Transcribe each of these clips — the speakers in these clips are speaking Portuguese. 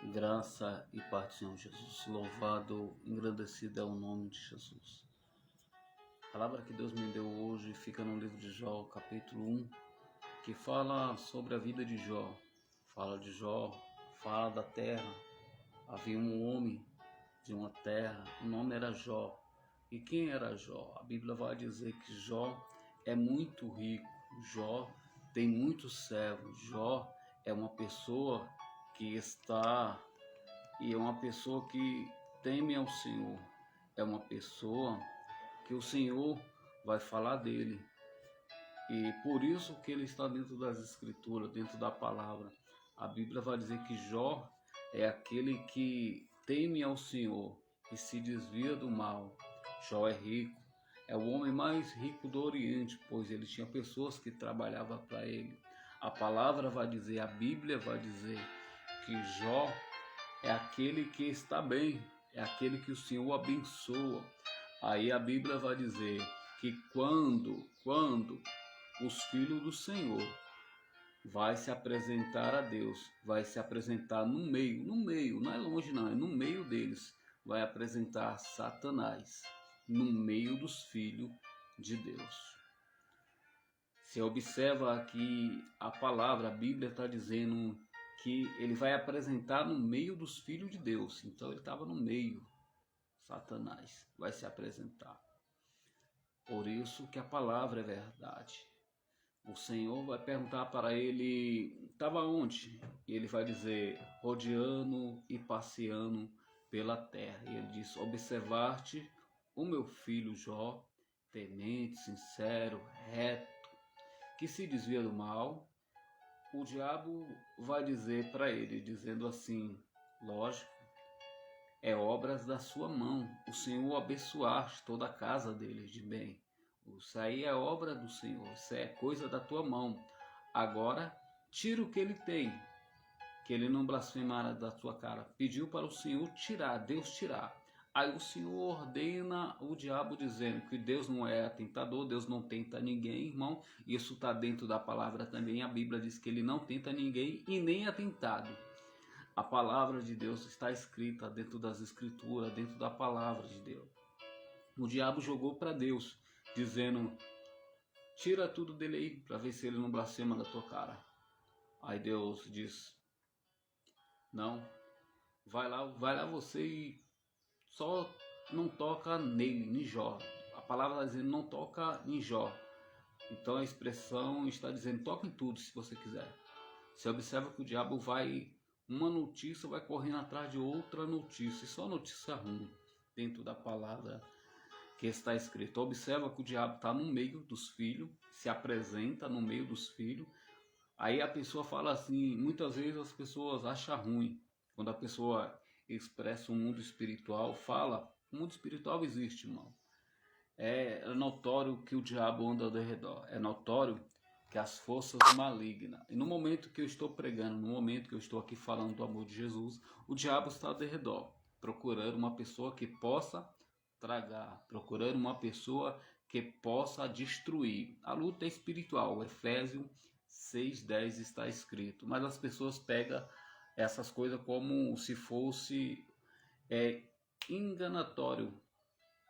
Graça e paz do Senhor Jesus. Louvado, engrandecido é o nome de Jesus. A palavra que Deus me deu hoje fica no livro de Jó, capítulo 1, que fala sobre a vida de Jó. Fala de Jó, fala da terra. Havia um homem de uma terra, o nome era Jó. E quem era Jó? A Bíblia vai dizer que Jó é muito rico. Jó tem muitos servos. Jó é uma pessoa que é uma pessoa que teme ao Senhor. É uma pessoa que o Senhor vai falar dele. E por isso que ele está dentro das Escrituras, dentro da palavra. A Bíblia vai dizer que Jó é aquele que teme ao Senhor e se desvia do mal. Jó é rico, é o homem mais rico do Oriente, pois ele tinha pessoas que trabalhavam para ele. A palavra vai dizer, a Bíblia vai dizer que Jó é aquele que está bem, é aquele que o Senhor abençoa. Aí a Bíblia vai dizer que quando os filhos do Senhor vai se apresentar a Deus, vai se apresentar no meio, não é longe não, é no meio deles, vai apresentar Satanás, no meio dos filhos de Deus. Você observa aqui a palavra, a Bíblia está dizendo que ele vai apresentar no meio dos filhos de Deus. Então ele estava no meio. Satanás vai se apresentar. Por isso que a palavra é verdade. O Senhor vai perguntar para ele, estava onde? E ele vai dizer, rodeando e passeando pela terra. E ele diz, observar-te o meu filho Jó, temente, sincero, reto, que se desvia do mal. O diabo vai dizer para ele, dizendo assim, lógico, é obras da sua mão, o Senhor abençoaste toda a casa dele de bem. Isso aí é obra do Senhor, isso é coisa da tua mão. Agora, tira o que ele tem, que ele não blasfemara da tua cara. Pediu para o Senhor tirar, Deus tirar. Aí o Senhor ordena o diabo dizendo que Deus não é tentador, Deus não tenta ninguém, irmão. Isso está dentro da palavra também. A Bíblia diz que ele não tenta ninguém e nem é tentado. A palavra de Deus está escrita dentro das Escrituras, dentro da palavra de Deus. O diabo jogou para Deus, dizendo, tira tudo dele aí, para ver se ele não blasfema da tua cara. Aí Deus diz, não, vai lá você e só não toca nele, em Jó. A palavra está dizendo não toca em Jó. Então a expressão está dizendo toca em tudo se você quiser. Você observa que o diabo uma notícia vai correndo atrás de outra notícia, e só notícia ruim dentro da palavra que está escrito. Observa que o diabo está no meio dos filhos, se apresenta no meio dos filhos. Aí a pessoa fala assim, muitas vezes as pessoas acham ruim quando a pessoa expressa o mundo espiritual, fala, o mundo espiritual existe, irmão. É notório que o diabo anda ao redor, é notório que as forças malignas, e no momento que eu estou pregando, no momento que eu estou aqui falando do amor de Jesus, o diabo está ao redor, procurando uma pessoa que possa tragar, procurando uma pessoa que possa destruir. A luta é espiritual, Efésios 6:10 está escrito, mas as pessoas pegam essas coisas como se fosse enganatório.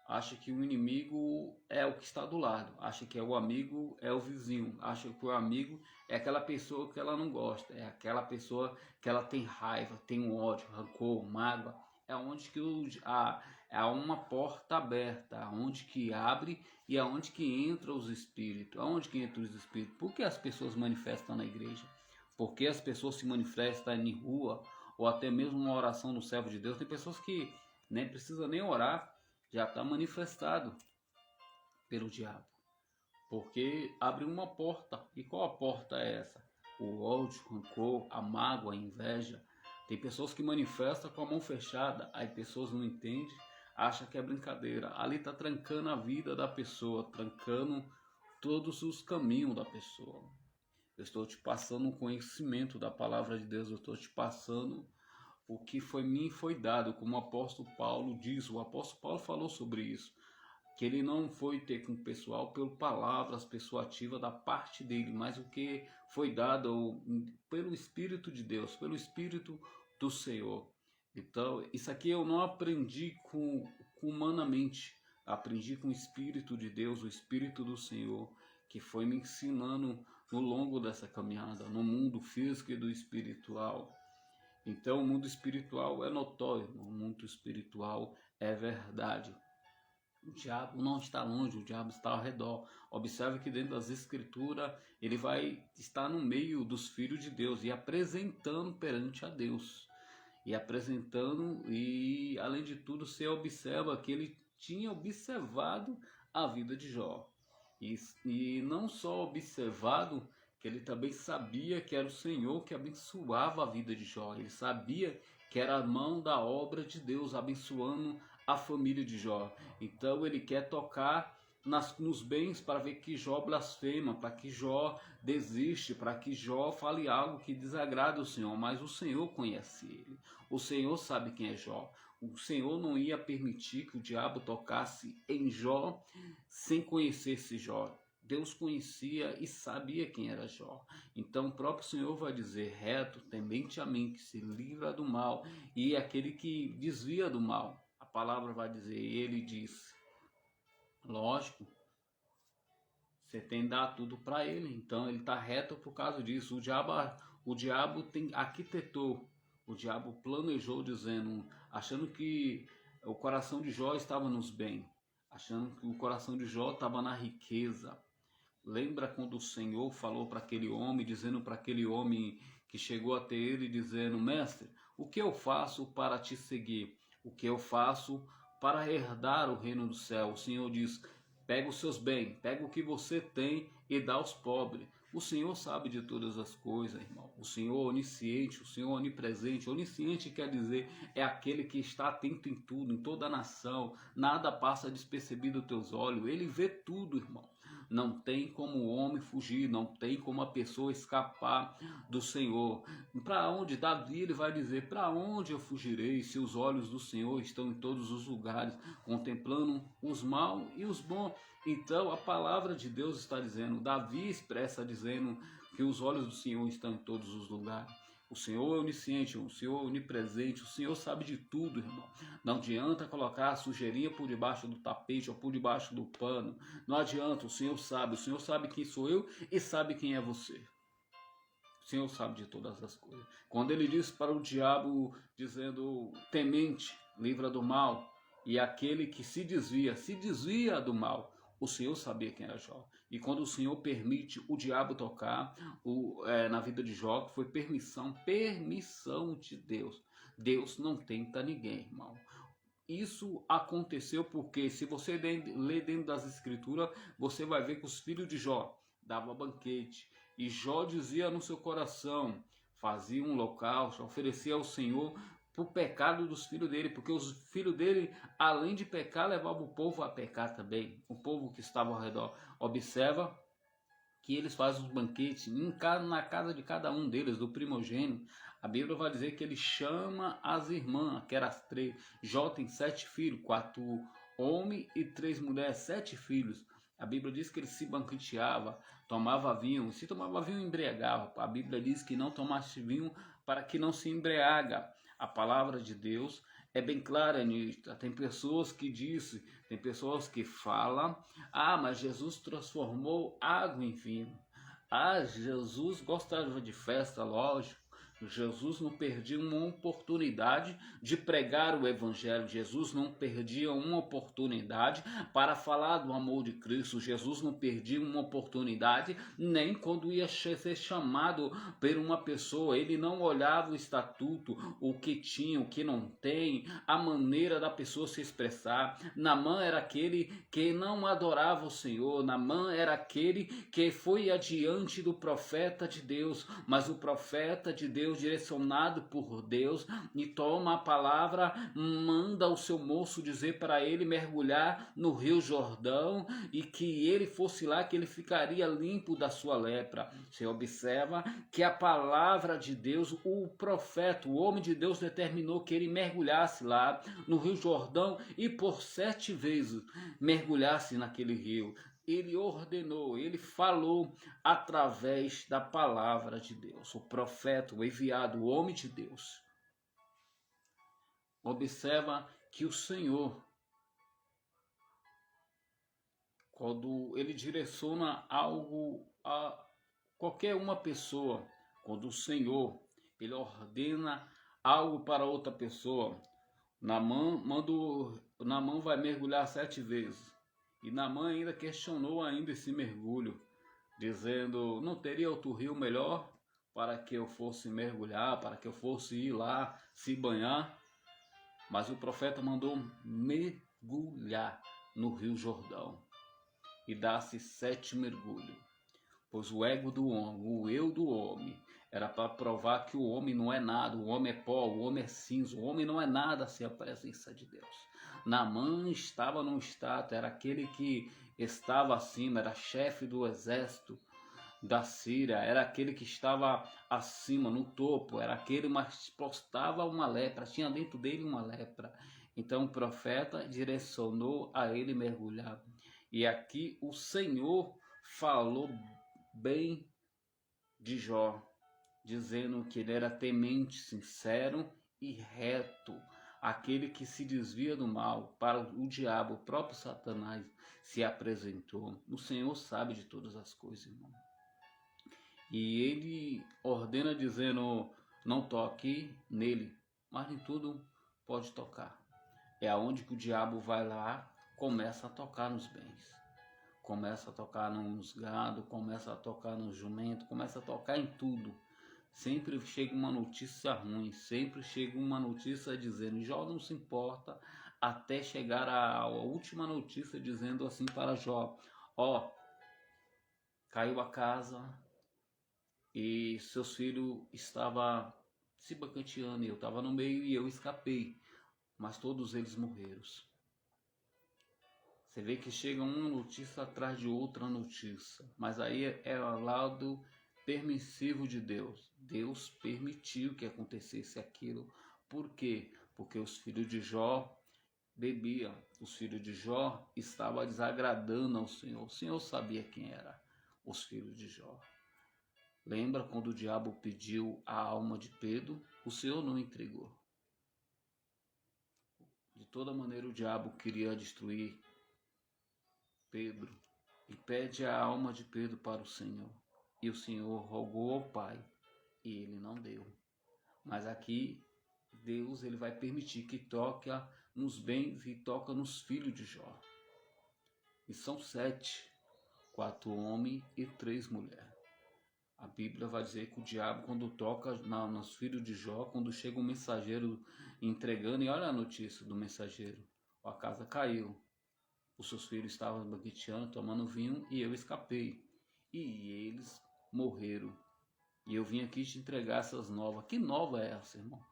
Acha que o inimigo é o que está do lado, acha que o amigo é o vizinho, acha que o amigo é aquela pessoa que ela não gosta, é aquela pessoa que ela tem raiva, tem um ódio, rancor, mágoa. É onde que há uma porta aberta, aonde que abre e aonde que entra os espíritos. Aonde que entra os espíritos? Por que as pessoas manifestam na igreja? Por que as pessoas se manifestam em rua ou até mesmo uma oração no servo de Deus? Tem pessoas que nem precisa nem orar, já está manifestado pelo diabo, porque abre uma porta. E qual a porta é essa? O ódio, o rancor, a mágoa, a inveja. Tem pessoas que manifestam com a mão fechada, aí pessoas não entendem, acham que é brincadeira. Ali está trancando a vida da pessoa, trancando todos os caminhos da pessoa. Eu estou te passando um conhecimento da palavra de Deus, eu estou te passando o que me foi dado, como o apóstolo Paulo diz. O apóstolo Paulo falou sobre isso, que ele não foi ter com o pessoal pelo palavras persuasivas da parte dele, mas o que foi dado pelo Espírito de Deus, pelo Espírito do Senhor. Então, isso aqui eu não aprendi humanamente, aprendi com o Espírito de Deus, o Espírito do Senhor, que foi me ensinando no longo dessa caminhada, no mundo físico e do espiritual. Então, o mundo espiritual é notório, o mundo espiritual é verdade. O diabo não está longe, o diabo está ao redor. Observe que dentro das Escrituras, ele vai estar no meio dos filhos de Deus e apresentando perante a Deus. E apresentando, e além de tudo, você observa que ele tinha observado a vida de Jó. E não só observado, que ele também sabia que era o Senhor que abençoava a vida de Jó. Ele sabia que era a mão da obra de Deus abençoando a família de Jó. Então ele quer tocar nos bens para ver que Jó blasfema, para que Jó desiste, para que Jó fale algo que desagrada o Senhor. Mas o Senhor conhece ele. O Senhor sabe quem é Jó. O Senhor não ia permitir que o diabo tocasse em Jó sem conhecer esse Jó. Deus conhecia e sabia quem era Jó. Então o próprio Senhor vai dizer: reto, temente a mim, que se livra do mal, e aquele que desvia do mal. A palavra vai dizer, ele disse. Lógico, você tem que dar tudo para ele, então ele está reto por causa disso. O diabo arquitetou, o diabo planejou, dizendo, achando que o coração de Jó estava nos bens, achando que o coração de Jó estava na riqueza. Lembra quando o Senhor falou para aquele homem, dizendo para aquele homem que chegou até ele, dizendo: mestre, o que eu faço para te seguir? O que eu faço para herdar o reino do céu? O Senhor diz: pega os seus bens, pega o que você tem e dá aos pobres. O Senhor sabe de todas as coisas, irmão. O Senhor onisciente, o Senhor onipresente. Onisciente quer dizer é aquele que está atento em tudo, em toda a nação. Nada passa despercebido aos teus olhos. Ele vê tudo, irmão. Não tem como o homem fugir, não tem como a pessoa escapar do Senhor. Para onde? Davi ele vai dizer: para onde eu fugirei se os olhos do Senhor estão em todos os lugares, contemplando os maus e os bons? Então a palavra de Deus está dizendo, Davi expressa dizendo que os olhos do Senhor estão em todos os lugares. O Senhor é onisciente, o Senhor é onipresente, o Senhor sabe de tudo, irmão. Não adianta colocar a sujeirinha por debaixo do tapete ou por debaixo do pano. Não adianta, o Senhor sabe quem sou eu e sabe quem é você. O Senhor sabe de todas as coisas. Quando ele disse para o diabo, dizendo, temente, livra do mal, e aquele que se desvia do mal, o Senhor sabia quem era Jó. E quando o Senhor permite o diabo tocar na vida de Jó, que foi permissão de Deus. Deus não tenta ninguém, irmão. Isso aconteceu porque, se você ler dentro das Escrituras, você vai ver que os filhos de Jó davam banquete. E Jó dizia no seu coração, fazia um holocausto, oferecia ao Senhor por pecado dos filhos dele, porque os filhos dele, além de pecar, levavam o povo a pecar também, o povo que estava ao redor. Observa que eles fazem os banquetes na casa de cada um deles, do primogênito. A Bíblia vai dizer que ele chama as irmãs, que eram as 3. Jó tem 7 filhos, 4 homens e 3 mulheres, 7 filhos. A Bíblia diz que ele se banqueteava, tomava vinho. Se tomava vinho, embriagava. A Bíblia diz que não tomasse vinho para que não se embriaga. A palavra de Deus é bem clara nisso. Tem pessoas que dizem, tem pessoas que falam, mas Jesus transformou água em vinho. Jesus gostava de festa, lógico. Jesus não perdia uma oportunidade de pregar o Evangelho. Jesus não perdia uma oportunidade para falar do amor de Cristo. Jesus não perdia uma oportunidade nem quando ia ser chamado por uma pessoa. Ele não olhava o estatuto, o que tinha, o que não tem, a maneira da pessoa se expressar. Naamã era aquele que não adorava o Senhor. Naamã era aquele que foi adiante do profeta de Deus, mas o profeta de Deus, direcionado por Deus, e toma a palavra, manda o seu moço dizer para ele mergulhar no Rio Jordão e que ele fosse lá, que ele ficaria limpo da sua lepra. Você observa que a palavra de Deus, o profeta, o homem de Deus, determinou que ele mergulhasse lá no Rio Jordão e por 7 vezes mergulhasse naquele rio. Ele ordenou, ele falou através da palavra de Deus. O profeta, o enviado, o homem de Deus. observa que o Senhor, quando ele direciona algo a qualquer uma pessoa, quando o Senhor ele ordena algo para outra pessoa, Naamã vai mergulhar 7 vezes. E Naamã ainda questionou ainda esse mergulho, dizendo: não teria outro rio melhor para que eu fosse mergulhar, para que eu fosse ir lá se banhar? Mas o profeta mandou mergulhar no rio Jordão e dar-se 7 mergulhos. Pois o ego do homem, o eu do homem, era para provar que o homem não é nada, o homem é pó, o homem é cinza, o homem não é nada sem a presença de Deus. Naamã estava no status, era aquele que estava acima, era chefe do exército da Síria, era aquele que estava acima, no topo, era aquele que postava uma lepra, tinha dentro dele uma lepra. Então o profeta direcionou a ele mergulhar. E aqui o Senhor falou bem de Jó, dizendo que ele era temente, sincero e reto, aquele que se desvia do mal. Para o diabo, o próprio Satanás se apresentou. O Senhor sabe de todas as coisas, irmão. E ele ordena dizendo: não toque nele, mas em tudo pode tocar. É aonde que o diabo vai lá, começa a tocar nos bens. Começa a tocar nos gado, começa a tocar no jumento, começa a tocar em tudo. Sempre chega uma notícia ruim, sempre chega uma notícia dizendo: Jó não se importa, até chegar a última notícia dizendo assim para Jó: ó, caiu a casa e seus filhos estavam se banqueteando, eu estava no meio e eu escapei, mas todos eles morreram. Você vê que chega uma notícia atrás de outra notícia, mas aí é o lado permissivo de Deus. Deus permitiu que acontecesse aquilo. Por quê? Porque os filhos de Jó bebiam. Os filhos de Jó estavam desagradando ao Senhor. O Senhor sabia quem eram os filhos de Jó. Lembra quando o diabo pediu a alma de Pedro? O Senhor não entregou. De toda maneira o diabo queria destruir Pedro e pede a alma de Pedro para o Senhor. E o Senhor rogou ao Pai e ele não deu. Mas aqui Deus ele vai permitir que toque nos bens e toca nos filhos de Jó. E são 7, 4 homens e 3 mulheres. A Bíblia vai dizer que o diabo, quando toca nos filhos de Jó, quando chega um mensageiro entregando, e olha a notícia do mensageiro: a casa caiu, os seus filhos estavam banqueteando, tomando vinho, e eu escapei. E eles morreram. E eu vim aqui te entregar essas novas. Que nova é essa, irmão?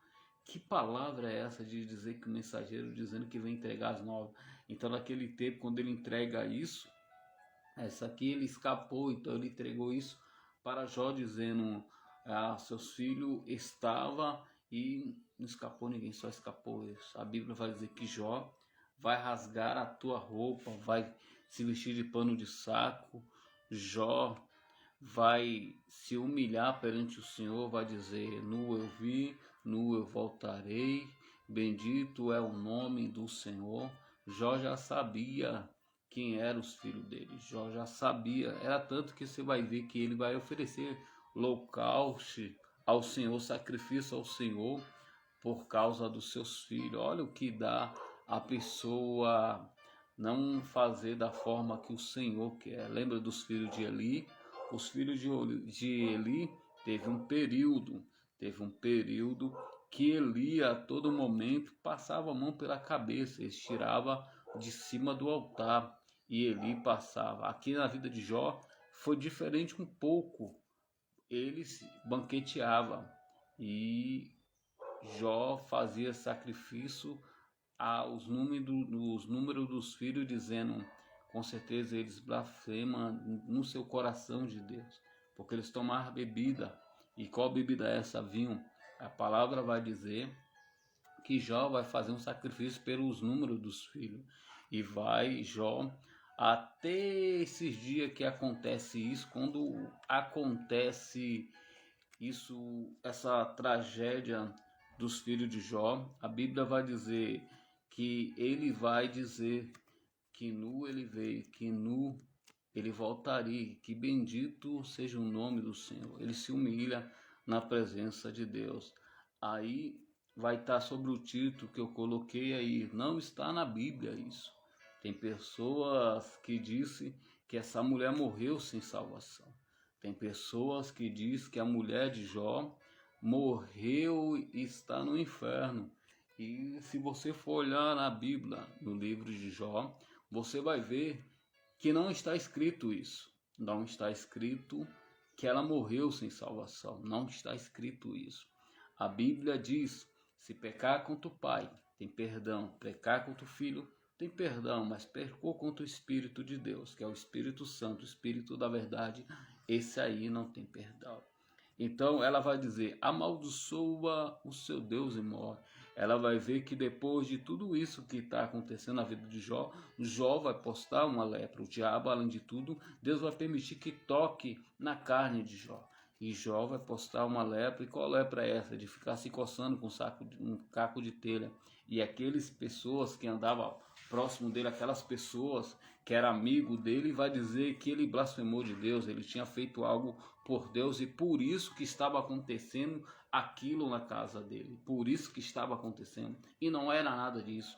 Que palavra é essa de dizer que o mensageiro dizendo que vem entregar as novas? Então, naquele tempo, quando ele entrega isso, essa aqui ele escapou, então ele entregou isso para Jó, dizendo: seus filhos estavam e não escapou ninguém, só escapou isso. A Bíblia vai dizer que Jó vai rasgar a tua roupa, vai se vestir de pano de saco. Jó vai se humilhar perante o Senhor, vai dizer: nu eu vi, nu eu voltarei, bendito é o nome do Senhor. Jó já sabia quem eram os filhos dele, Jó já sabia, era tanto que você vai ver que ele vai oferecer holocausto ao Senhor, sacrifício ao Senhor por causa dos seus filhos. Olha o que dá a pessoa não fazer da forma que o Senhor quer. Lembra dos filhos de Eli? Os filhos de Eli teve um período que Eli a todo momento passava a mão pela cabeça, eles tirava de cima do altar e Eli passava. Aqui na vida de Jó foi diferente um pouco, ele banqueteava e Jó fazia sacrifício aos números dos filhos, dizendo: com certeza eles blasfemam no seu coração de Deus, porque eles tomaram bebida. E qual bebida é essa? Vinho. A palavra vai dizer que Jó vai fazer um sacrifício pelos números dos filhos. E vai Jó, até esses dias que acontece isso, quando acontece isso, essa tragédia dos filhos de Jó, a Bíblia vai dizer que ele vai dizer que nu ele veio, que nu ele voltaria, que bendito seja o nome do Senhor. Ele se humilha na presença de Deus. Aí vai estar sobre o título que eu coloquei aí. Não está na Bíblia isso. Tem pessoas que dizem que essa mulher morreu sem salvação. Tem pessoas que dizem que a mulher de Jó morreu e está no inferno. E se você for olhar na Bíblia, no livro de Jó, você vai ver que não está escrito isso. Não está escrito que ela morreu sem salvação. Não está escrito isso. A Bíblia diz: se pecar contra o pai, tem perdão. Pecar contra o filho, tem perdão. Mas pecou contra o Espírito de Deus, que é o Espírito Santo, o Espírito da verdade, esse aí não tem perdão. Então ela vai dizer: amaldiçoa o seu Deus e morre. Ela vai ver que depois de tudo isso que está acontecendo na vida de Jó, Jó vai postar uma lepra. O diabo, além de tudo, Deus vai permitir que toque na carne de Jó. E Jó vai postar uma lepra. E qual lepra é essa? De ficar se coçando com um caco de telha. E aquelas pessoas que andavam próximo dele, aquelas pessoas que eram amigo dele, vai dizer que ele blasfemou de Deus, ele tinha feito algo por Deus e por isso que estava acontecendo aquilo na casa dele, por isso que estava acontecendo, e não era nada disso.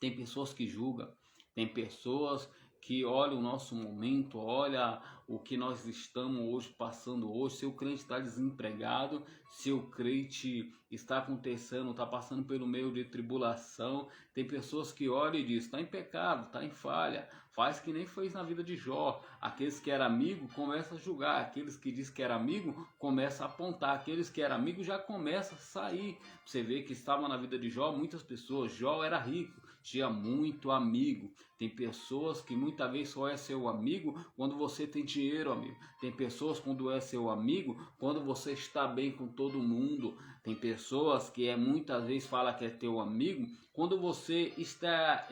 Tem pessoas que julgam, tem pessoas que olham o nosso momento, olha o que nós estamos hoje passando hoje, se o crente está desempregado, se o crente está acontecendo, está passando pelo meio de tribulação, tem pessoas que olham e dizem: está em pecado, está em falha, faz que nem fez na vida de Jó. Aqueles que eram amigos começam a julgar, aqueles que dizem que era amigo começam a apontar, aqueles que eram amigos já começam a sair. Você vê que estava na vida de Jó muitas pessoas. Jó era rico, tinha muito amigo. Tem pessoas que muitas vezes só é seu amigo quando você tem dinheiro, amigo. Tem pessoas quando é seu amigo quando você está bem com todo mundo. Tem pessoas que muitas vezes fala que é teu amigo quando você está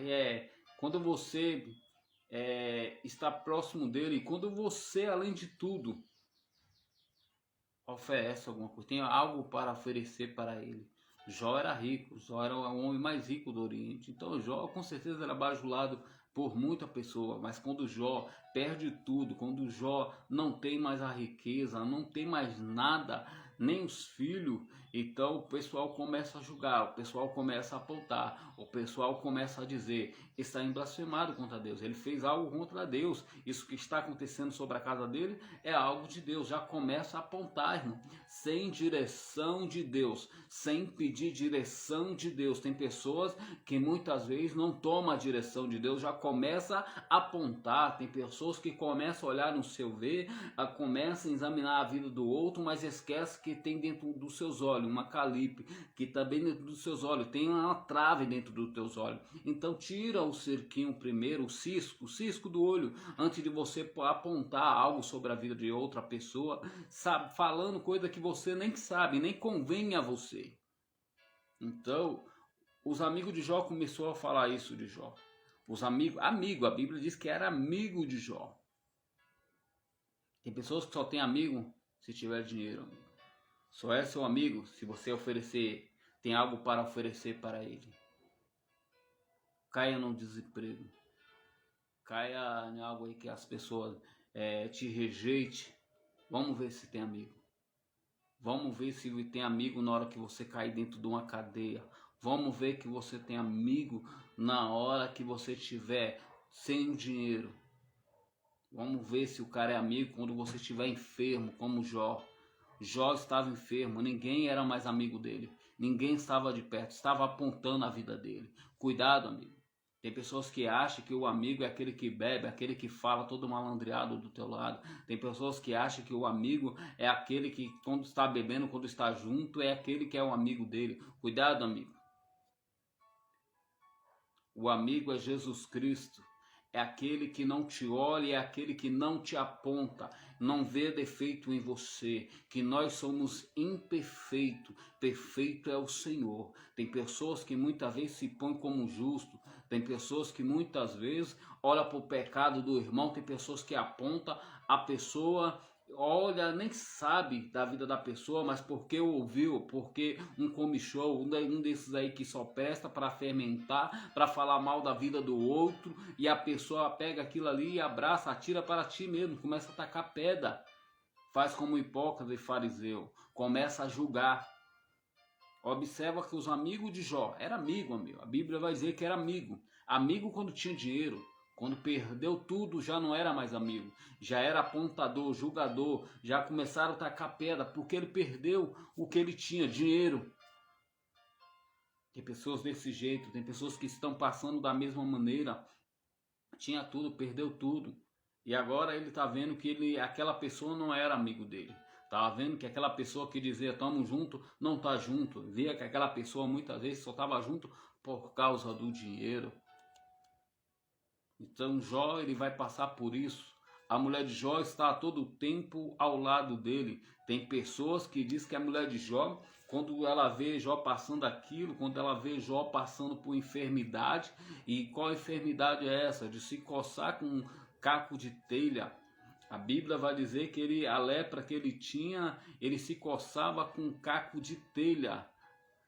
está próximo dele, quando você, além de tudo, oferece alguma coisa, tem algo para oferecer para ele. Jó era rico, Jó era o homem mais rico do Oriente. Então Jó com certeza era bajulado por muita pessoa, mas quando Jó perde tudo, quando Jó não tem mais a riqueza, não tem mais nada, nem os filhos, então o pessoal começa a julgar, o pessoal começa a apontar, o pessoal começa a dizer: está blasfemado contra Deus, ele fez algo contra Deus, isso que está acontecendo sobre a casa dele é algo de Deus. Já começa a apontar, irmão, sem direção de Deus, sem pedir direção de Deus. Tem pessoas que muitas vezes não tomam a direção de Deus, já começa a apontar. Tem pessoas que começam a olhar no seu ver, começam a examinar a vida do outro, mas esquece que tem dentro dos seus olhos uma calipe, que também dentro dos seus olhos tem uma trave dentro dos teus olhos. Então tira o cerquinho primeiro, o cisco do olho, antes de você apontar algo sobre a vida de outra pessoa, sabe, falando coisa que você nem sabe, nem convém a você. Então, os amigos de Jó começaram a falar isso de Jó. Os amigos, a Bíblia diz que era amigo de Jó. Tem pessoas que só tem amigo se tiver dinheiro, amigo. Só é seu amigo se você oferecer, tem algo para oferecer para ele. Caia no desemprego. Caia em algo aí que as pessoas te rejeitem. Vamos ver se tem amigo. Vamos ver se tem amigo na hora que você cair dentro de uma cadeia. Vamos ver que você tem amigo na hora que você estiver sem dinheiro. Vamos ver se o cara é amigo quando você estiver enfermo, como Jó. Jó estava enfermo, ninguém era mais amigo dele. Ninguém estava de perto, estava apontando a vida dele. Cuidado, amigo. Tem pessoas que acham que o amigo é aquele que bebe, aquele que fala todo malandreado do teu lado. Tem pessoas que acham que o amigo é aquele que quando está bebendo, quando está junto, é aquele que é o amigo dele. Cuidado, amigo. O amigo é Jesus Cristo. É aquele que não te olha, é aquele que não te aponta, não vê defeito em você, que nós somos imperfeitos, perfeito é o Senhor. Tem pessoas que muitas vezes se põem como justo, tem pessoas que muitas vezes olham para o pecado do irmão, tem pessoas que apontam a pessoa olha, nem sabe da vida da pessoa, mas porque ouviu, porque um comichão, um desses aí que só presta para fermentar, para falar mal da vida do outro, e a pessoa pega aquilo ali e abraça, atira para ti mesmo, começa a tacar pedra, faz como hipócrita e fariseu, começa a julgar. Observa que os amigos de Jó, era amigo, amigo. A Bíblia vai dizer que era amigo. Amigo quando tinha dinheiro. Quando perdeu tudo, já não era mais amigo. Já era apontador, julgador. Já começaram a tacar pedra, porque ele perdeu o que ele tinha, dinheiro. Tem pessoas desse jeito, tem pessoas que estão passando da mesma maneira. Tinha tudo, perdeu tudo. E agora ele está vendo que aquela pessoa não era amigo dele. Estava vendo que aquela pessoa que dizia tamo junto, não está junto. Via que aquela pessoa muitas vezes só estava junto por causa do dinheiro. Então Jó, ele vai passar por isso. A mulher de Jó está a todo tempo ao lado dele. Tem pessoas que dizem que a mulher de Jó, quando ela vê Jó passando aquilo, quando ela vê Jó passando por enfermidade, e qual enfermidade é essa? De se coçar com um caco de telha. A Bíblia vai dizer que a lepra que ele tinha, ele se coçava com um caco de telha.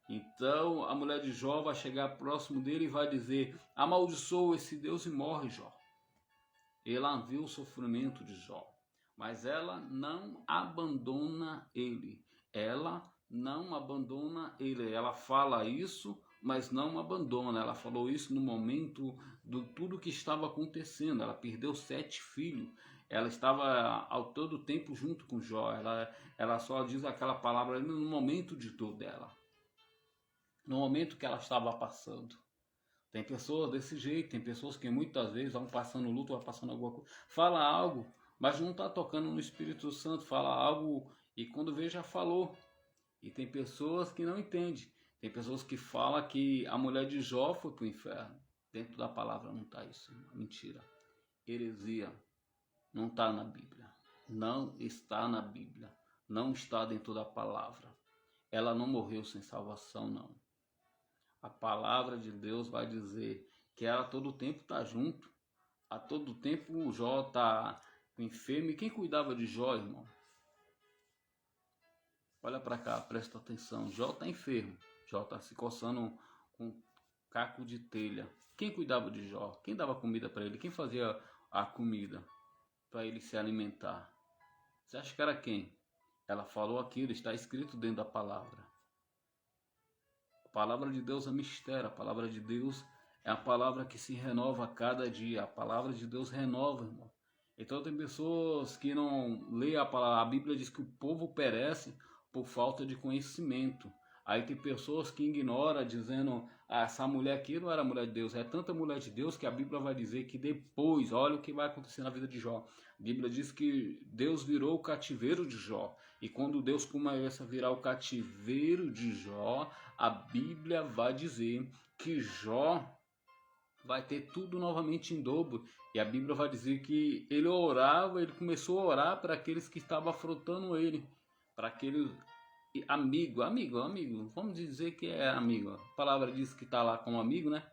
Então a mulher de Jó vai chegar próximo dele e vai dizer: amaldiçoa esse Deus e morre, Jó. Ela viu o sofrimento de Jó, mas ela não abandona ele. Ela não abandona ele. Ela fala isso, mas não abandona. Ela falou isso no momento de tudo que estava acontecendo. Ela perdeu 7 filhos. Ela estava ao todo tempo junto com Jó. Ela só diz aquela palavra no momento de dor dela, no momento que ela estava passando. Tem pessoas desse jeito, tem pessoas que muitas vezes vão passando luto, vão passando alguma coisa, fala algo, mas não está tocando no Espírito Santo, fala algo e quando vê já falou. E tem pessoas que não entendem. Tem pessoas que falam que a mulher de Jó foi para o inferno. Dentro da palavra não está isso, mentira. Heresia, não está na Bíblia. Não está na Bíblia. Não está dentro da palavra. Ela não morreu sem salvação, não. A palavra de Deus vai dizer que ela a todo tempo está junto. A todo tempo o Jó está enfermo. E quem cuidava de Jó, irmão? Olha para cá, presta atenção. Jó está enfermo. Jó está se coçando com caco de telha. Quem cuidava de Jó? Quem dava comida para ele? Quem fazia a comida para ele se alimentar? Você acha que era quem? Ela falou aquilo, está escrito dentro da palavra. A palavra de Deus é mistério, a palavra de Deus é a palavra que se renova a cada dia, a palavra de Deus renova, irmão. Então tem pessoas que não lêem a palavra, a Bíblia diz que o povo perece por falta de conhecimento. Aí tem pessoas que ignoram, dizendo, essa mulher aqui não era mulher de Deus. É tanta mulher de Deus que a Bíblia vai dizer que depois, olha o que vai acontecer na vida de Jó. A Bíblia diz que Deus virou o cativeiro de Jó. E quando Deus começa a virar o cativeiro de Jó, a Bíblia vai dizer que Jó vai ter tudo novamente em dobro. E a Bíblia vai dizer que ele orava, ele começou a orar para aqueles que estavam afrontando ele, para aqueles amigo, vamos dizer que é amigo. A palavra diz que está lá como amigo, né?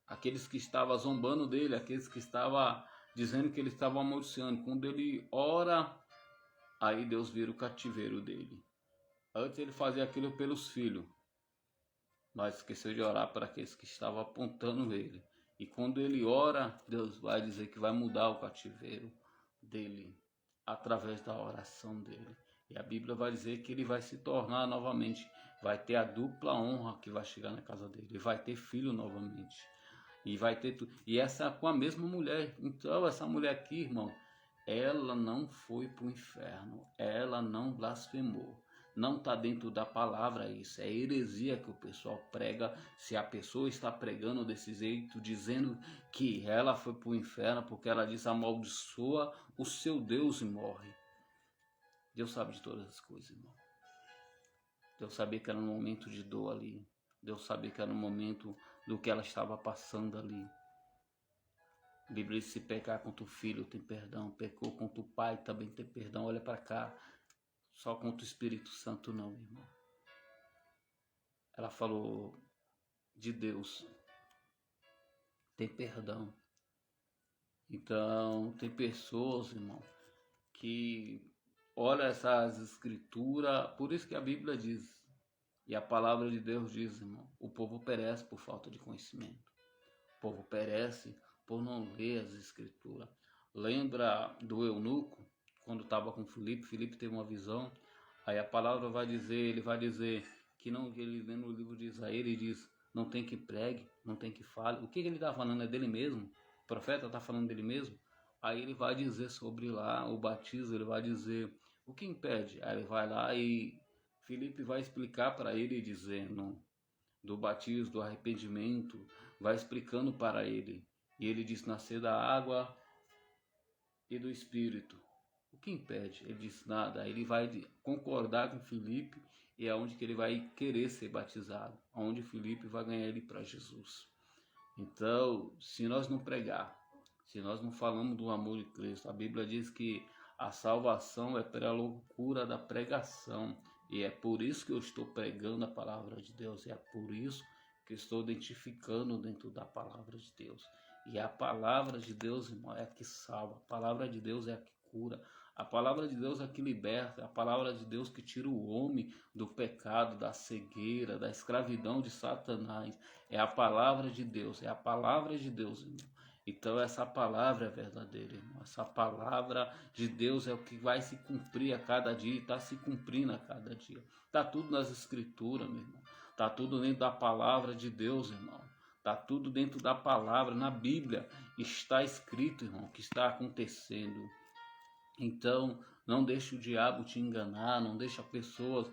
Aqueles que estavam zombando dele, aqueles que estavam dizendo que ele estava amaldiçoando. Quando ele ora, aí Deus vira o cativeiro dele. Antes ele fazia aquilo pelos filhos, mas esqueceu de orar para aqueles que estavam apontando ele. E quando ele ora, Deus vai dizer que vai mudar o cativeiro dele através da oração dele. E a Bíblia vai dizer que ele vai se tornar novamente, vai ter a dupla honra que vai chegar na casa dele, ele vai ter filho novamente. E vai ter tudo. E essa com a mesma mulher. Então essa mulher aqui, irmão, ela não foi para o inferno, ela não blasfemou. Não está dentro da palavra isso, é heresia que o pessoal prega. Se a pessoa está pregando desse jeito, dizendo que ela foi para o inferno porque ela diz amaldiçoa o seu Deus e morre. Deus sabe de todas as coisas, irmão. Deus sabia que era um momento de dor ali. Deus sabia que era um momento do que ela estava passando ali. A Bíblia diz: se pecar contra o filho tem perdão, pecou contra o pai também tem perdão. Olha para cá, só contra o Espírito Santo não, irmão. Ela falou de Deus, tem perdão. Então tem pessoas, irmão, que olha essas escrituras, por isso que a Bíblia diz, e a palavra de Deus diz, irmão, o povo perece por falta de conhecimento. O povo perece por não ler as escrituras. Lembra do eunuco, quando estava com Filipe? Filipe teve uma visão, aí a palavra vai dizer, ele vai dizer que não, que ele vê no livro de Isaías, ele diz, não tem que pregue, não tem que fale. O que ele está falando é dele mesmo? O profeta está falando dele mesmo? Aí ele vai dizer sobre lá o batismo, ele vai dizer o que impede. Aí ele vai lá e Filipe vai explicar para ele dizendo do batismo, do arrependimento, vai explicando para ele. E ele diz nascer da água e do Espírito. O que impede? Ele diz nada. Ele vai concordar com Filipe e é onde que ele vai querer ser batizado, onde Filipe vai ganhar ele para Jesus. Então, se nós não pregar, se nós não falamos do amor de Cristo, a Bíblia diz que a salvação é pela loucura da pregação. E é por isso que eu estou pregando a palavra de Deus. E é por isso que eu estou identificando dentro da palavra de Deus. E a palavra de Deus, irmão, é a que salva. A palavra de Deus é a que cura. A palavra de Deus é a que liberta. A palavra de Deus que tira o homem do pecado, da cegueira, da escravidão de Satanás. É a palavra de Deus. É a palavra de Deus, irmão. Então essa palavra é verdadeira, irmão. Essa palavra de Deus é o que vai se cumprir a cada dia e está se cumprindo a cada dia. Está tudo nas escrituras, meu irmão. Está tudo dentro da palavra de Deus, irmão. Está tudo dentro da palavra. Na Bíblia está escrito, irmão, o que está acontecendo. Então não deixe o diabo te enganar, não deixe pessoas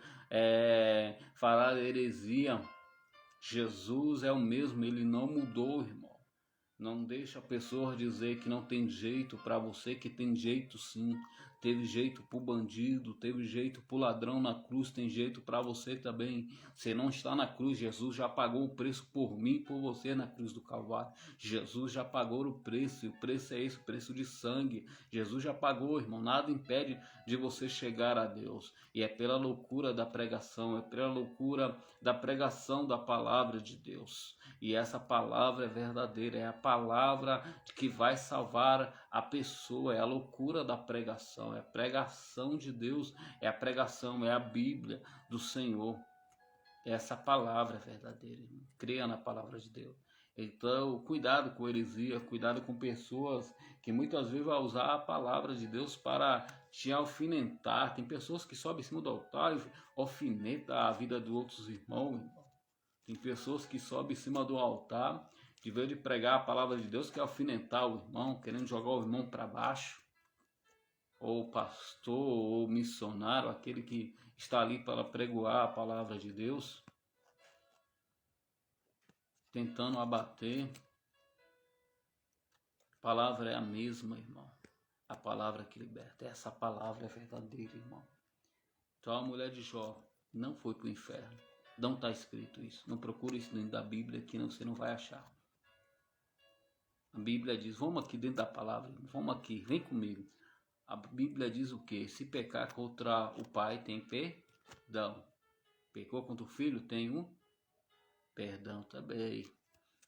falar heresia. Jesus é o mesmo, ele não mudou, irmão. Não deixa a pessoa dizer que não tem jeito para você, que tem jeito sim. Teve jeito pro bandido, teve jeito pro ladrão na cruz, tem jeito para você também. Você não está na cruz, Jesus já pagou o preço por mim e por você na cruz do Calvário. Jesus já pagou o preço, e o preço é esse, o preço de sangue. Jesus já pagou, irmão, nada impede de você chegar a Deus. E é pela loucura da pregação, é pela loucura da pregação da palavra de Deus. E essa palavra é verdadeira, é a palavra que vai salvar a pessoa, é a loucura da pregação, é a pregação de Deus, é a pregação, é a Bíblia do Senhor. Essa palavra é verdadeira, irmão. Creia na palavra de Deus. Então, cuidado com heresia, cuidado com pessoas que muitas vezes vão usar a palavra de Deus para te alfinetar. Tem pessoas que sobem em cima do altar e alfinetam a vida de outros irmãos. Tem pessoas que sobem em cima do altar, de vez de pregar a palavra de Deus, quer alfinetar o irmão, querendo jogar o irmão para baixo. Ou pastor, ou missionário, aquele que está ali para pregoar a palavra de Deus, tentando abater. A palavra é a mesma, irmão. A palavra que liberta. Essa palavra é verdadeira, irmão. Então a mulher de Jó não foi para o inferno. Não está escrito isso. Não procure isso dentro da Bíblia que você não vai achar. A Bíblia diz, vamos aqui dentro da palavra, vamos aqui, vem comigo. A Bíblia diz o quê? Se pecar contra o pai tem perdão. Pecou contra o filho tem um perdão também.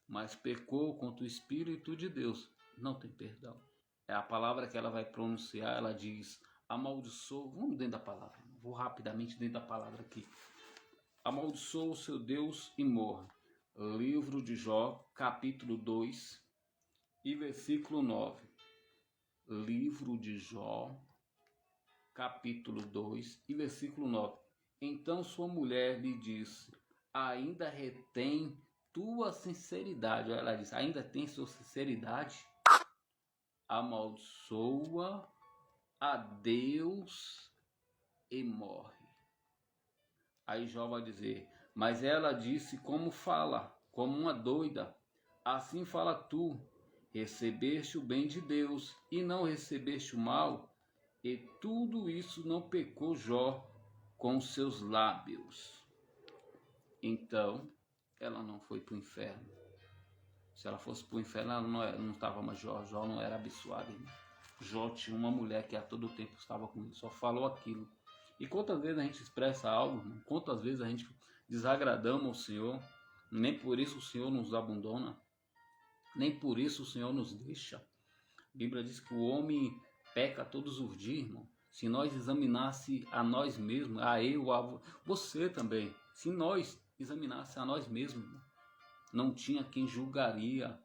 Mas pecou contra o Espírito de Deus não tem perdão. É a palavra que ela vai pronunciar, ela diz, amaldiçoa, vamos dentro da palavra, vou rapidamente dentro da palavra aqui. Amaldiçoa o seu Deus e morra. Livro de Jó, capítulo 2 e versículo 9. Livro de Jó, capítulo 2 e versículo 9. Então sua mulher lhe disse, ainda retém tua sinceridade. Ela diz, ainda tem sua sinceridade? Amaldiçoa a Deus e morre. Aí Jó vai dizer, mas ela disse como fala, como uma doida. Assim fala tu, recebeste o bem de Deus e não recebeste o mal. E tudo isso não pecou Jó com seus lábios. Então, ela não foi para o inferno. Se ela fosse para o inferno, ela não estava mais Jó. Jó não era abençoado. Jó tinha uma mulher que a todo tempo estava com ele, só falou aquilo. E quantas vezes a gente expressa algo, quantas vezes a gente desagradamos ao Senhor, nem por isso o Senhor nos abandona, nem por isso o Senhor nos deixa. A Bíblia diz que o homem peca todos os dias, irmão. se nós examinasse a nós mesmos, você também, se nós examinasse a nós mesmos, não tinha quem julgaria,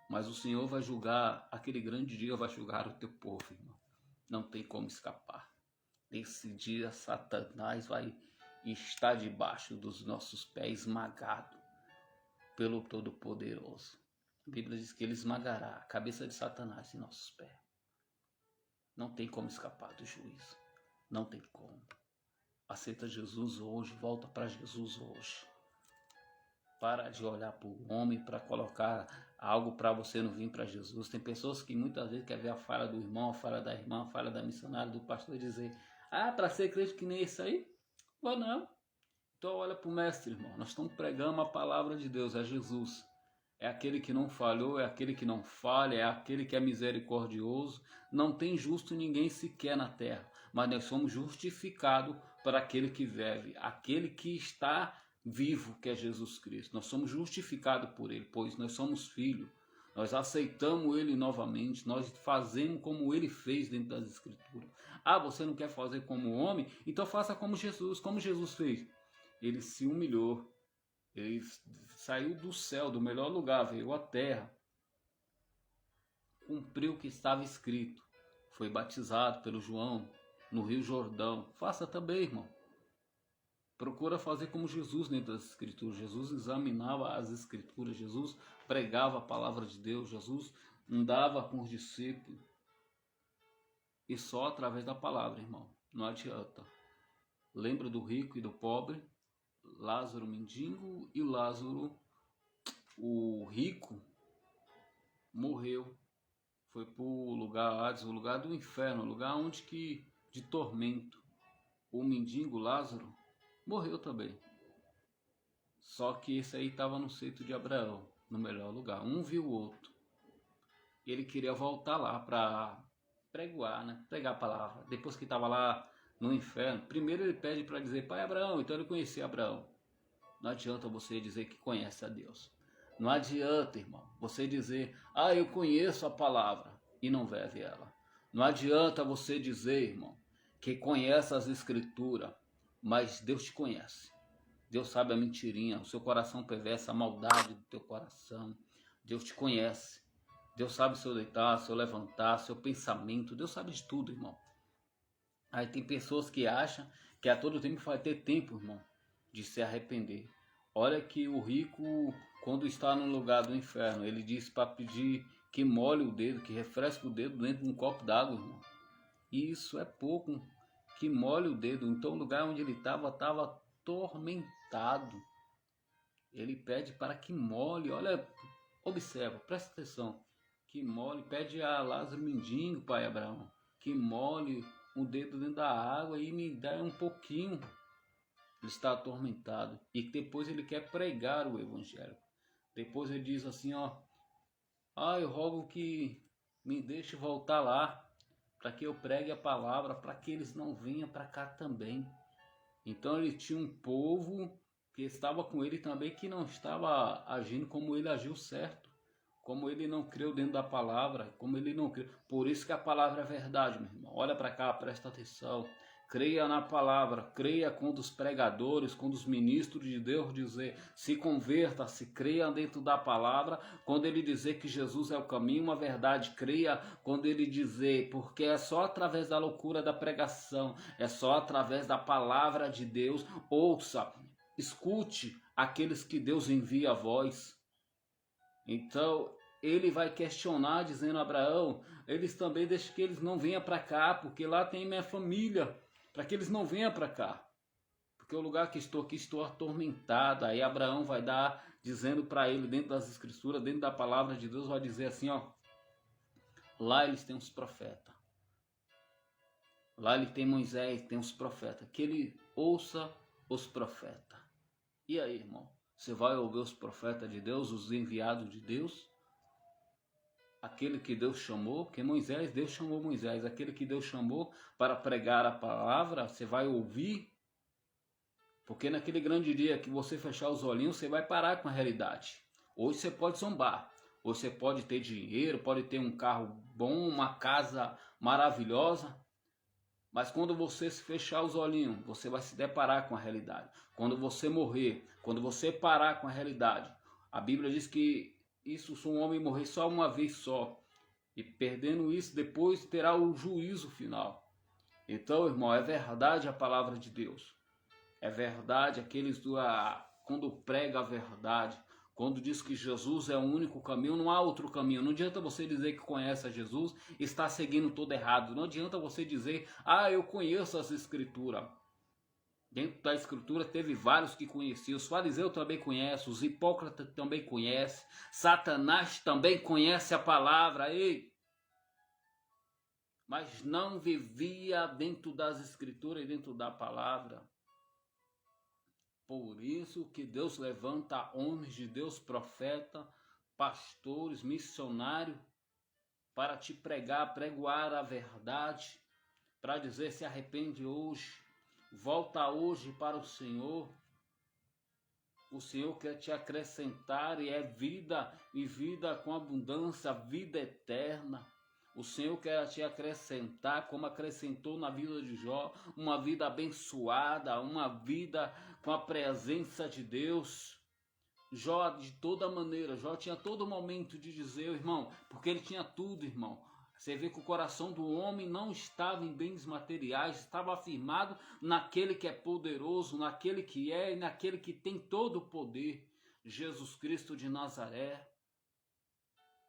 mas o Senhor vai julgar, aquele grande dia vai julgar o teu povo, irmão. Não tem como escapar. Nesse dia Satanás vai estar debaixo dos nossos pés, esmagado pelo Todo-Poderoso. A Bíblia diz que ele esmagará a cabeça de Satanás em nossos pés. Não tem como escapar do juízo. Não tem como. Aceita Jesus hoje, volta para Jesus hoje. Para de olhar para o homem, para colocar algo para você não vir para Jesus. Tem pessoas que muitas vezes querem ver a falha do irmão, a falha da irmã, a falha da missionária, do pastor e dizer: para ser crente que nem isso aí? Ou não. Então olha para o mestre, irmão. Nós estamos pregando a palavra de Deus, é Jesus. É aquele que não falhou, é aquele que não falha, é aquele que é misericordioso. Não tem justo ninguém sequer na terra, mas nós somos justificados para aquele que vive, aquele que está vivo, que é Jesus Cristo. Nós somos justificados por ele, pois nós somos filhos. Nós aceitamos ele novamente, nós fazemos como ele fez dentro das Escrituras. Você não quer fazer como homem? Então faça como Jesus fez. Ele se humilhou. Ele saiu do céu, do melhor lugar, veio à terra, cumpriu o que estava escrito, foi batizado pelo João no Rio Jordão. Faça também, irmão. Procura fazer como Jesus dentro das Escrituras. Jesus examinava as Escrituras, Jesus pregava a palavra de Deus, Jesus andava com os discípulos. E só através da palavra, irmão. Não adianta. Lembra do rico e do pobre? Lázaro, o mendigo, e Lázaro, o rico, morreu. Foi para o lugar Hades, o lugar do inferno, o lugar de tormento. O mendigo, Lázaro, morreu também. Só que esse aí estava no seito de Abraão, no melhor lugar. Um viu o outro. Ele queria voltar lá para pregar a palavra. Depois que estava lá no inferno, primeiro ele pede para dizer: Pai Abraão. Então ele conhecia Abraão. Não adianta você dizer que conhece a Deus. Não adianta, irmão, você dizer: eu conheço a palavra e não vive ela. Não adianta você dizer, irmão, que conhece as Escrituras, mas Deus te conhece. Deus sabe a mentirinha, o seu coração perverso, a maldade do teu coração. Deus te conhece. Deus sabe o seu deitar, seu levantar, seu pensamento. Deus sabe de tudo, irmão. Aí tem pessoas que acham que a todo tempo vai ter tempo, irmão, de se arrepender. Olha que o rico, quando está no lugar do inferno, ele diz para pedir que molhe o dedo, que refresque o dedo dentro de um copo d'água, irmão. E isso é pouco, que molhe o dedo. Então o lugar onde ele estava atormentado. Ele pede para que molhe, olha, observa, presta atenção. Que molhe, pede a Lázaro mendigo, pai Abraão, que molhe o dedo dentro da água e me dá um pouquinho. Ele está atormentado. E depois ele quer pregar o evangelho. Depois ele diz assim, eu rogo que me deixe voltar lá, para que eu pregue a palavra, para que eles não venham para cá também. Então ele tinha um povo que estava com ele também, que não estava agindo como ele agiu certo. Como ele não creu dentro da palavra, como ele não creu. Por isso que a palavra é verdade, meu irmão. Olha para cá, presta atenção. Creia na palavra, creia quando os pregadores, quando os ministros de Deus dizer: se converta, se creia dentro da palavra. Quando ele dizer que Jesus é o caminho, a verdade, creia quando ele dizer, porque é só através da loucura da pregação, é só através da palavra de Deus. Ouça, escute aqueles que Deus envia a voz. Então ele vai questionar, dizendo a Abraão: eles também deixam que eles não venham para cá, porque lá tem minha família, para que eles não venham para cá, porque o lugar que estou aqui estou atormentado. Aí Abraão vai dar, dizendo para ele, dentro das Escrituras, dentro da palavra de Deus, vai dizer assim, lá eles têm os profetas, lá ele tem Moisés, tem os profetas, que ele ouça os profetas. E aí, irmão, você vai ouvir os profetas de Deus, os enviados de Deus? Aquele que Deus chamou, porque Deus chamou Moisés, aquele que Deus chamou para pregar a palavra, você vai ouvir? Porque naquele grande dia que você fechar os olhinhos, você vai parar com a realidade. Hoje você pode zombar, hoje você pode ter dinheiro, pode ter um carro bom, uma casa maravilhosa, Mas quando você se fechar os olhinhos, você vai se deparar com a realidade. Quando você morrer, quando você parar com a realidade, a Bíblia diz que isso, se um homem morrer só uma vez só, e perdendo isso, depois terá o juízo final. Então, irmão, é verdade a palavra de Deus. É verdade quando prega a verdade, quando diz que Jesus é o único caminho, não há outro caminho. Não adianta você dizer que conhece a Jesus e está seguindo todo errado. Não adianta você dizer, eu conheço as Escrituras. Dentro da Escritura teve vários que conheciam. Os fariseus também conhecem, os hipócritas também conhecem, Satanás também conhece a palavra. Ei! Mas não vivia dentro das Escrituras e dentro da palavra. Por isso que Deus levanta homens de Deus, profeta, pastores, missionários, para te pregoar a verdade, para dizer: se arrepende hoje, volta hoje para o Senhor. O Senhor quer te acrescentar e é vida, e vida com abundância, vida eterna. O Senhor quer te acrescentar, como acrescentou na vida de Jó, uma vida abençoada, uma vida com a presença de Deus. Jó, de toda maneira, Jó tinha todo momento de dizer, irmão, porque ele tinha tudo, irmão. Você vê que o coração do homem não estava em bens materiais, estava afirmado naquele que é poderoso, naquele que é e naquele que tem todo o poder, Jesus Cristo de Nazaré.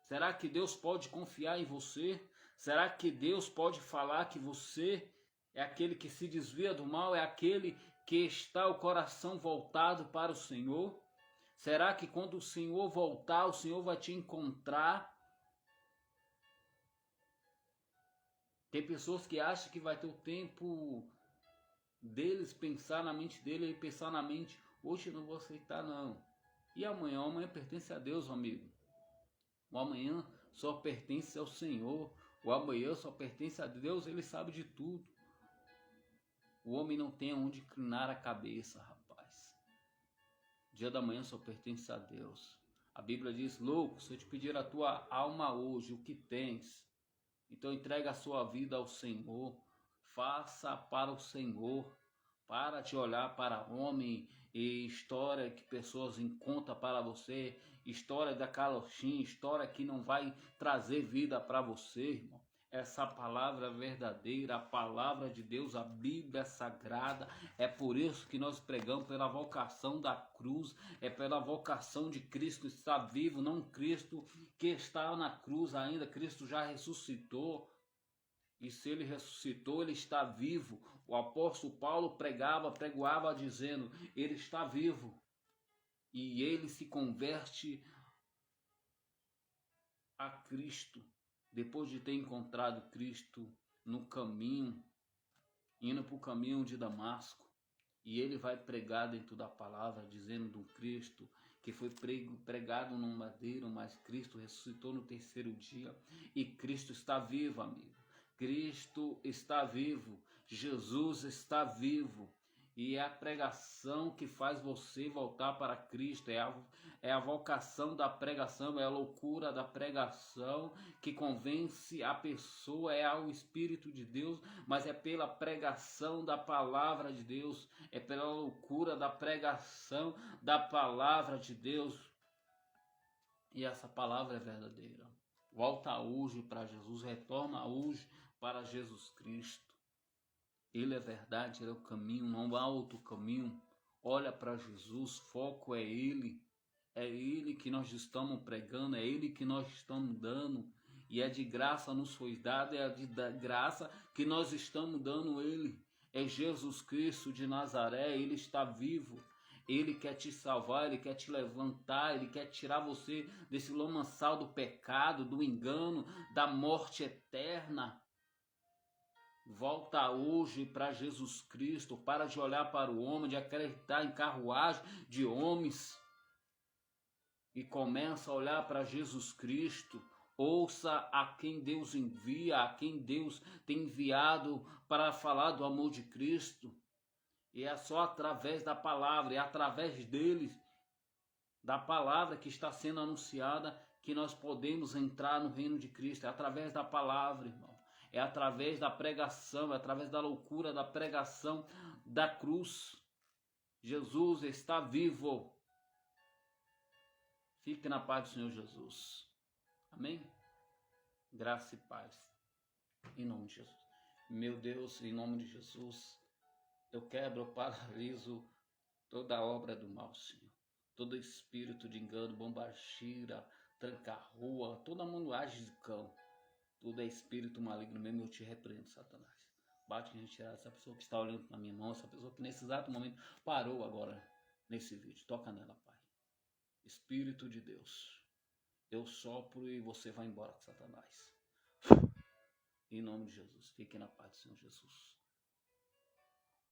Será que Deus pode confiar em você? Será que Deus pode falar que você é aquele que se desvia do mal, é aquele que está o coração voltado para o Senhor? Será que quando o Senhor voltar, o Senhor vai te encontrar? Tem pessoas que acham que vai ter o tempo deles pensar na mente dele e pensar na mente, hoje eu não vou aceitar não. E amanhã? Amanhã pertence a Deus, amigo. O amanhã só pertence ao Senhor. O amanhã só pertence a Deus, Ele sabe de tudo. O homem não tem onde inclinar a cabeça, rapaz. O dia da manhã só pertence a Deus. A Bíblia diz, louco, se eu te pedir a tua alma hoje, o que tens? Então entrega a sua vida ao Senhor. Faça para o Senhor. Para de olhar para homem e história que pessoas contam para você, história da carochinha, história que não vai trazer vida para você, irmão. Essa palavra é verdadeira, a palavra de Deus, a Bíblia é sagrada. É por isso que nós pregamos pela vocação da cruz, é pela vocação de Cristo estar vivo, não Cristo que está na cruz ainda. Cristo já ressuscitou. E se ele ressuscitou, ele está vivo. O apóstolo Paulo pregoava dizendo, ele está vivo. E ele se converte a Cristo, depois de ter encontrado Cristo no caminho, indo para o caminho de Damasco. E ele vai pregar dentro da palavra, dizendo do Cristo, que foi pregado no madeiro, mas Cristo ressuscitou no terceiro dia. E Cristo está vivo, amigo. Cristo está vivo, Jesus está vivo, e é a pregação que faz você voltar para Cristo, é a vocação da pregação, é a loucura da pregação que convence a pessoa, é o Espírito de Deus, mas é pela pregação da palavra de Deus, é pela loucura da pregação da palavra de Deus, e essa palavra é verdadeira. Volta hoje para Jesus, retorna hoje para Jesus Cristo. Ele é verdade, Ele é o caminho, não há outro caminho. Olha para Jesus, foco é Ele que nós estamos pregando, é Ele que nós estamos dando, e é de graça nos foi dado, é de graça que nós estamos dando Ele. É Jesus Cristo de Nazaré, Ele está vivo. Ele quer te salvar, Ele quer te levantar, Ele quer tirar você desse lamaçal do pecado, do engano, da morte eterna. Volta hoje para Jesus Cristo, para de olhar para o homem, de acreditar em carruagem de homens e começa a olhar para Jesus Cristo. Ouça a quem Deus envia, a quem Deus tem enviado para falar do amor de Cristo. E é só através da palavra, é através deles, da palavra que está sendo anunciada, que nós podemos entrar no reino de Cristo. É através da palavra, irmão. é através da pregação, é através da loucura da pregação da cruz. Jesus está vivo. Fique na paz do Senhor Jesus. Amém? Graça e paz. Em nome de Jesus. Meu Deus, em nome de Jesus, eu quebro, eu paraliso toda a obra do mal, Senhor. Todo espírito de engano, bombagira, tranca-rua, toda manuagem de cão. Tudo é espírito maligno mesmo, eu te repreendo, Satanás. Bate em retirada essa pessoa que está olhando na minha mão, essa pessoa que nesse exato momento parou agora nesse vídeo. Toca nela, Pai. Espírito de Deus, eu sopro e você vai embora, Satanás. Em nome de Jesus, fique na paz do Senhor Jesus.